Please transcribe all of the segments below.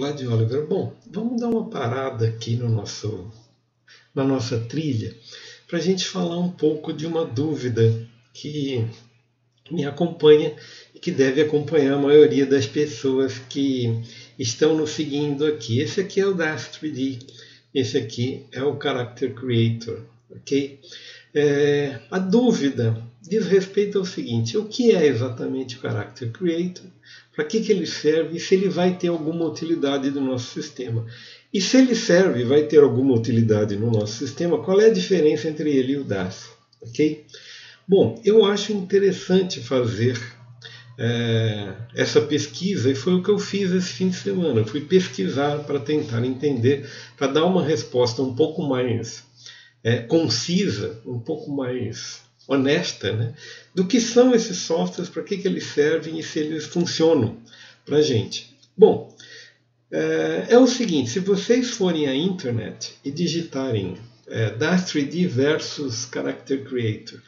Vlad Oliver. Bom, vamos dar uma parada aqui na nossa trilha para a gente falar um pouco de uma dúvida que me acompanha e que deve acompanhar a maioria das pessoas que estão nos seguindo aqui. Esse aqui é o Daz3D, esse aqui é o Character Creator, ok? A dúvida diz respeito ao seguinte: o que é exatamente o Character Creator? Para que ele serve e se ele vai ter alguma utilidade no nosso sistema? E se ele serve e vai ter alguma utilidade no nosso sistema, qual é a diferença entre ele e o Daz? Ok? Bom, eu acho interessante fazer essa pesquisa e foi o que eu fiz esse fim de semana. Eu fui pesquisar para tentar entender, para dar uma resposta um pouco mais concisa, um pouco mais honesta, né, do que são esses softwares, para que eles servem e se eles funcionam para a gente. Bom, é o seguinte: se vocês forem à internet e digitarem Daz3D versus Character Creator,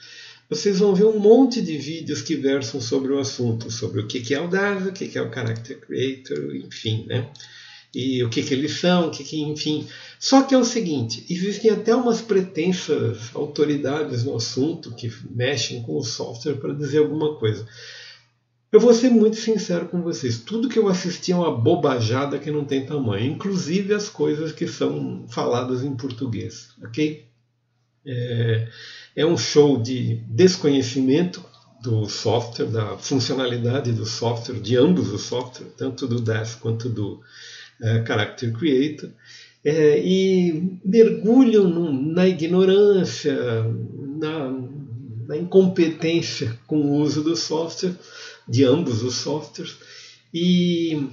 vocês vão ver um monte de vídeos que versam sobre o assunto, sobre o que é o Daz, o que é o Character Creator, enfim, né? E o que eles são, enfim. Só que é o seguinte: existem até umas pretensas autoridades no assunto que mexem com o software para dizer alguma coisa. Eu vou ser muito sincero com vocês. Tudo que eu assisti é uma bobajada que não tem tamanho, inclusive as coisas que são faladas em português, ok? É um show de desconhecimento do software, da funcionalidade do software, de ambos os softwares, tanto do Daz quanto do Character Creator, e mergulham na ignorância, na incompetência com o uso do software, de ambos os softwares, e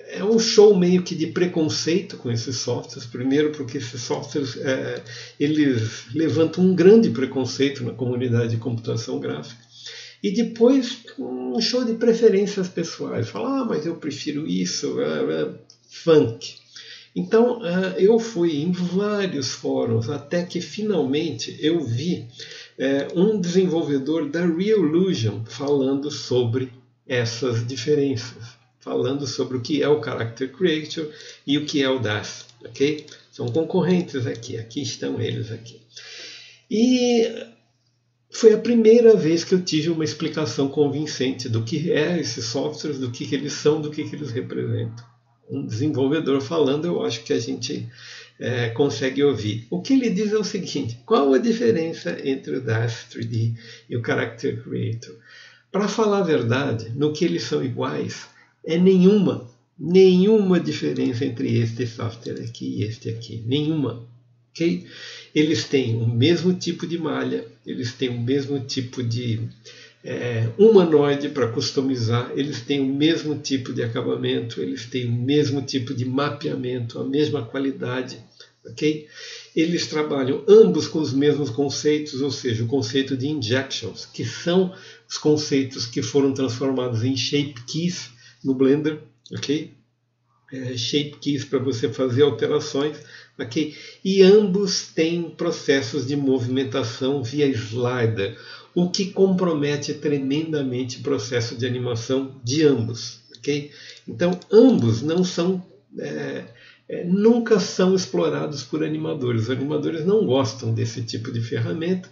é um show meio que de preconceito com esses softwares. Primeiro porque esses softwares eles levantam um grande preconceito na comunidade de computação gráfica, e depois um show de preferências pessoais. Falar, mas eu prefiro isso, funk. Então eu fui em vários fóruns até que finalmente eu vi um desenvolvedor da Reallusion falando sobre essas diferenças, falando sobre o que é o Character Creator e o que é o Daz, ok? São concorrentes aqui estão eles aqui. E foi a primeira vez que eu tive uma explicação convincente do que é esses softwares, do que eles são, do que eles representam. Um desenvolvedor falando, eu acho que a gente consegue ouvir. O que ele diz é o seguinte: qual a diferença entre o Daz3D e o Character Creator? Para falar a verdade, no que eles são iguais, é nenhuma diferença entre este software aqui e este aqui. Nenhuma. Okay? Eles têm o mesmo tipo de malha, eles têm o mesmo tipo de humanoide para customizar, eles têm o mesmo tipo de acabamento, eles têm o mesmo tipo de mapeamento, a mesma qualidade. Okay? Eles trabalham ambos com os mesmos conceitos, ou seja, o conceito de injections, que são os conceitos que foram transformados em shape keys no Blender, ok? Shape keys para você fazer alterações, ok? E ambos têm processos de movimentação via slider, o que compromete tremendamente o processo de animação de ambos, ok? Então, ambos não são nunca são explorados por animadores. Os animadores não gostam desse tipo de ferramenta,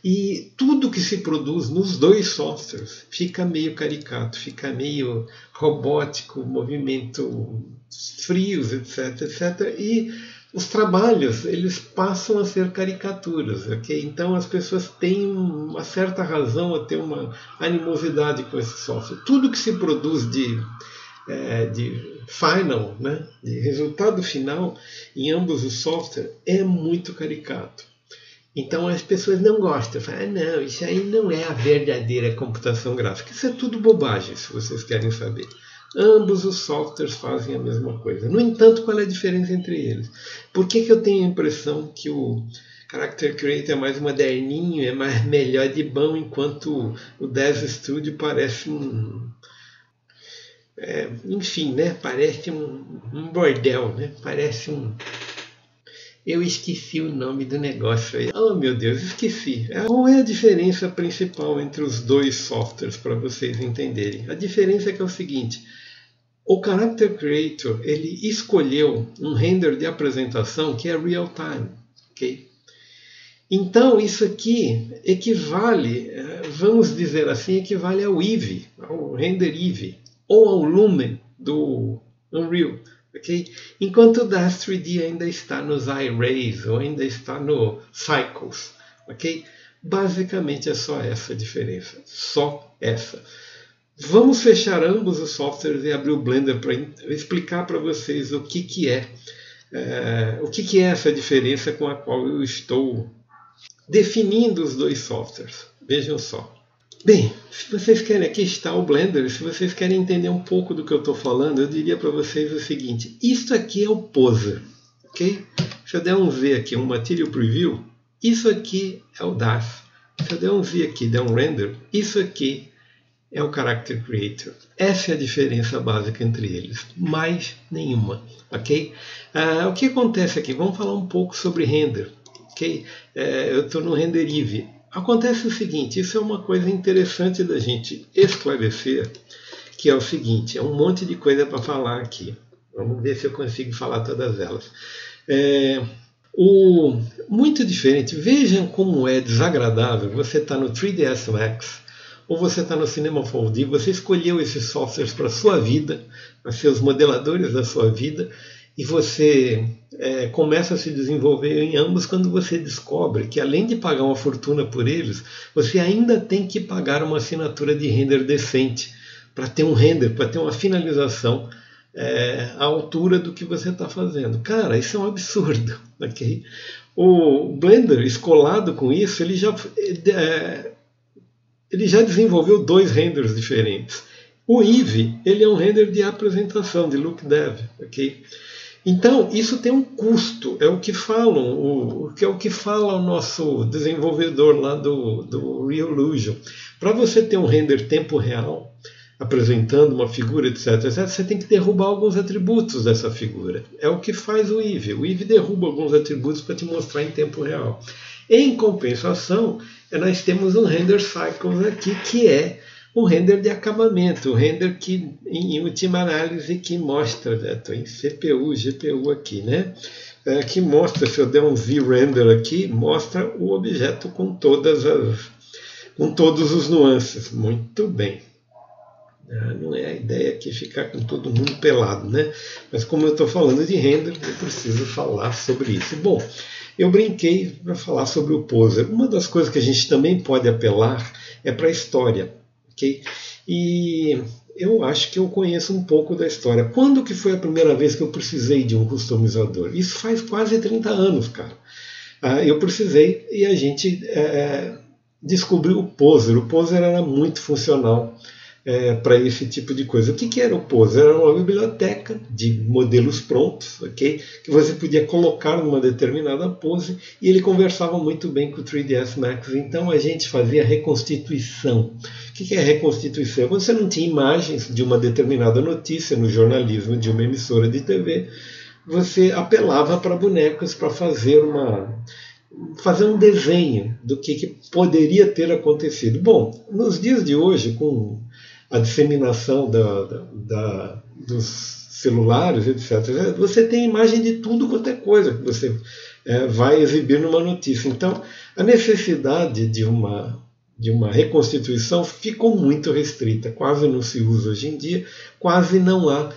e tudo que se produz nos dois softwares fica meio caricato, fica meio robótico, movimento frios, etc, etc. E os trabalhos eles passam a ser caricaturas, ok? Então as pessoas têm uma certa razão a ter uma animosidade com esse software. Tudo que se produz de final, né, de resultado final em ambos os softwares é muito caricato. Então as pessoas não gostam, falam, não, isso aí não é a verdadeira computação gráfica. Isso é tudo bobagem, se vocês querem saber. Ambos os softwares fazem a mesma coisa. No entanto, qual é a diferença entre eles? Por que eu tenho a impressão que o Character Creator é mais moderninho, é mais melhor de bom, enquanto o Daz Studio parece enfim, né? Parece um bordel, né? Parece um... Eu esqueci o nome do negócio aí. Oh, meu Deus, esqueci. Qual é a diferença principal entre os dois softwares, para vocês entenderem? A diferença é que é o seguinte: o Character Creator ele escolheu um render de apresentação que é real time, ok? Então isso aqui equivale, vamos dizer assim, equivale ao Eevee, ao render Eevee, ou ao Lumen do Unreal, ok? Enquanto o Das 3D ainda está nos iRays ou ainda está no Cycles, ok? Basicamente é só essa a diferença, só essa. Vamos fechar ambos os softwares e abrir o Blender para explicar para vocês o que é essa diferença com a qual eu estou definindo os dois softwares. Vejam só. Bem, se vocês querem, aqui está o Blender, se vocês querem entender um pouco do que eu estou falando, eu diria para vocês o seguinte, isto aqui é o Poser, ok? Se eu der um V aqui, um Material Preview, isso aqui é o Das. Se eu der um V aqui, der um Render, isso aqui é o Character Creator. Essa é a diferença básica entre eles, mais nenhuma, ok? O que acontece aqui? Vamos falar um pouco sobre render, ok? Eu estou no Render Eevee. Acontece o seguinte, isso é uma coisa interessante da gente esclarecer, que é o seguinte, é um monte de coisa para falar aqui. Vamos ver se eu consigo falar todas elas. Muito diferente, vejam como é desagradável você estar no 3ds Max, ou você está no Cinema 4D, você escolheu esses softwares para a sua vida, para ser os modeladores da sua vida, e você começa a se desenvolver em ambos quando você descobre que, além de pagar uma fortuna por eles, você ainda tem que pagar uma assinatura de render decente, para ter um render, para ter uma finalização à altura do que você está fazendo. Cara, isso é um absurdo. Okay? O Blender, escolado com isso, ele já desenvolveu 2 renders diferentes. O Eevee, ele é um render de apresentação, de look dev, ok? Então, isso tem um custo, é o que falam, é o que fala o nosso desenvolvedor lá do Reallusion. Para você ter um render tempo real, apresentando uma figura, etc., você tem que derrubar alguns atributos dessa figura. É o que faz o Eevee. O Eevee derruba alguns atributos para te mostrar em tempo real. Em compensação, nós temos um render cycles aqui, que é um render de acabamento, um render que, em última análise, que mostra, estou em CPU, GPU aqui, né? Que mostra, se eu der um V-render aqui, mostra o objeto com todos os nuances. Muito bem. Não é a ideia aqui ficar com todo mundo pelado, né? Mas como eu estou falando de render, eu preciso falar sobre isso. Bom, eu brinquei para falar sobre o Poser. Uma das coisas que a gente também pode apelar é para a história, ok? E eu acho que eu conheço um pouco da história. Quando que foi a primeira vez que eu precisei de um customizador? Isso faz quase 30 anos, cara. Eu precisei e a gente descobriu o Poser. O Poser era muito funcional para esse tipo de coisa. O que era o Poser? Era uma biblioteca de modelos prontos, ok? Que você podia colocar numa determinada pose e ele conversava muito bem com o 3ds Max. Então a gente fazia reconstituição. O que é reconstituição? Quando você não tinha imagens de uma determinada notícia no jornalismo de uma emissora de TV, você apelava para bonecos para fazer um desenho do que poderia ter acontecido. Bom, nos dias de hoje, com a disseminação dos celulares, etc., você tem imagem de tudo quanto é coisa que você vai exibir numa notícia. Então, a necessidade de uma reconstituição ficou muito restrita, quase não se usa hoje em dia, quase não há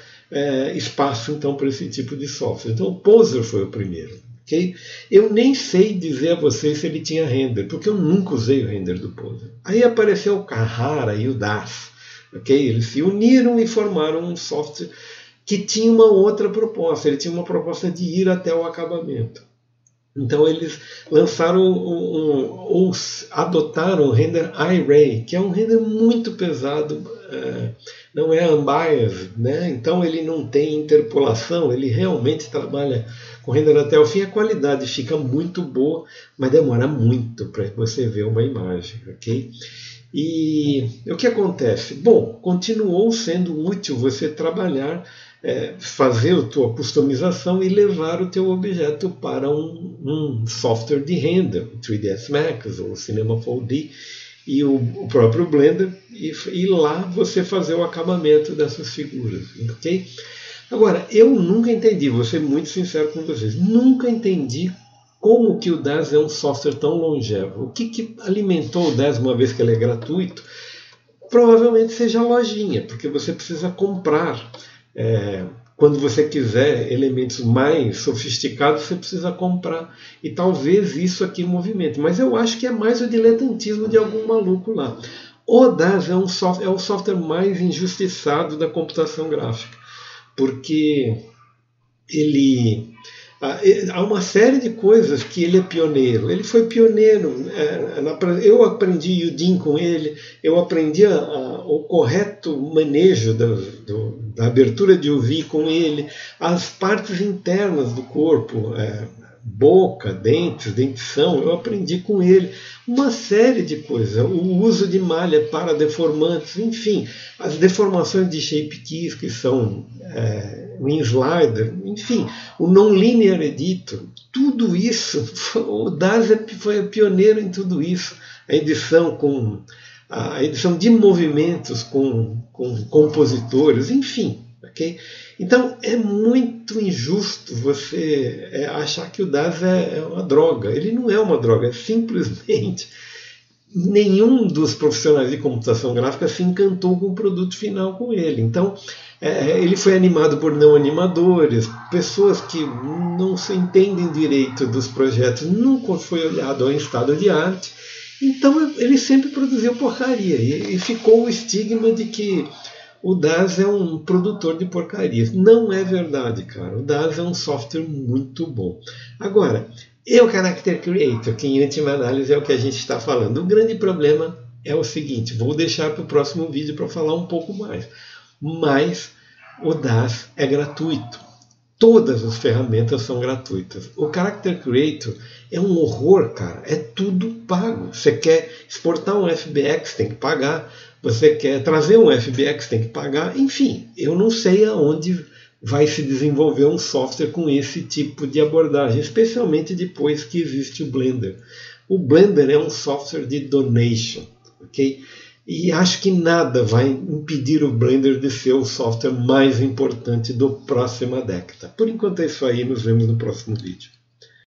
espaço então para esse tipo de software. Então, o Poser foi o primeiro. Okay? Eu nem sei dizer a vocês se ele tinha render, porque eu nunca usei o render do Poser. Aí apareceu o Carrara e o Das. Okay? Eles se uniram e formaram um software que tinha uma outra proposta. Ele tinha uma proposta de ir até o acabamento. Então eles lançaram ou adotaram o render iRay, que é um render muito pesado, não é unbiased, né? Então ele não tem interpolação, ele realmente trabalha com render até o fim. A qualidade fica muito boa, mas demora muito para você ver uma imagem, ok? E o que acontece? Bom, continuou sendo útil você trabalhar, fazer a tua customização e levar o teu objeto para um software de render, o 3ds Max ou o Cinema 4D, e o próprio Blender, e lá você fazer o acabamento dessas figuras, ok? Agora, eu nunca entendi, vou ser muito sincero com vocês, nunca entendi como que o DAZ é um software tão longevo. O que alimentou o DAZ uma vez que ele é gratuito? Provavelmente seja a lojinha, porque você precisa comprar. Quando você quiser elementos mais sofisticados, você precisa comprar. E talvez isso aqui movimente. Mas eu acho que é mais o diletantismo de algum maluco lá. O DAZ é o software mais injustiçado da computação gráfica. Porque há uma série de coisas que ele é pioneiro. Ele foi pioneiro. Eu aprendi Udin com ele, eu aprendi o correto manejo da abertura de UV com ele, as partes internas do corpo, boca, dentes, dentição, eu aprendi com ele. Uma série de coisas, o uso de malha para deformantes, enfim, as deformações de shape keys, que são slider, enfim, o non-linear editor, tudo isso, o DAZ foi pioneiro em tudo isso. A edição de movimentos com compositores, enfim. Okay? Então é muito injusto você achar que o DAZ é uma droga. Ele não é uma droga, é simplesmente nenhum dos profissionais de computação gráfica se encantou com o produto final com ele. Então ele foi animado por não animadores, pessoas que não se entendem direito dos projetos, nunca foi olhado em estado de arte. Então ele sempre produziu porcaria e ficou o estigma de que o DAZ é um produtor de porcarias. Não é verdade, cara. O DAZ é um software muito bom. Agora, o Character Creator, que em última análise é o que a gente está falando. O grande problema é o seguinte, vou deixar para o próximo vídeo para falar um pouco mais. Mas o DAZ é gratuito. Todas as ferramentas são gratuitas. O Character Creator é um horror, cara. É tudo pago. Você quer exportar um FBX, tem que pagar. Você quer trazer um FBX, tem que pagar. Enfim, eu não sei aonde vai se desenvolver um software com esse tipo de abordagem, especialmente depois que existe o Blender. O Blender é um software de donation, ok? E acho que nada vai impedir o Blender de ser o software mais importante da próxima década. Por enquanto é isso aí, nos vemos no próximo vídeo.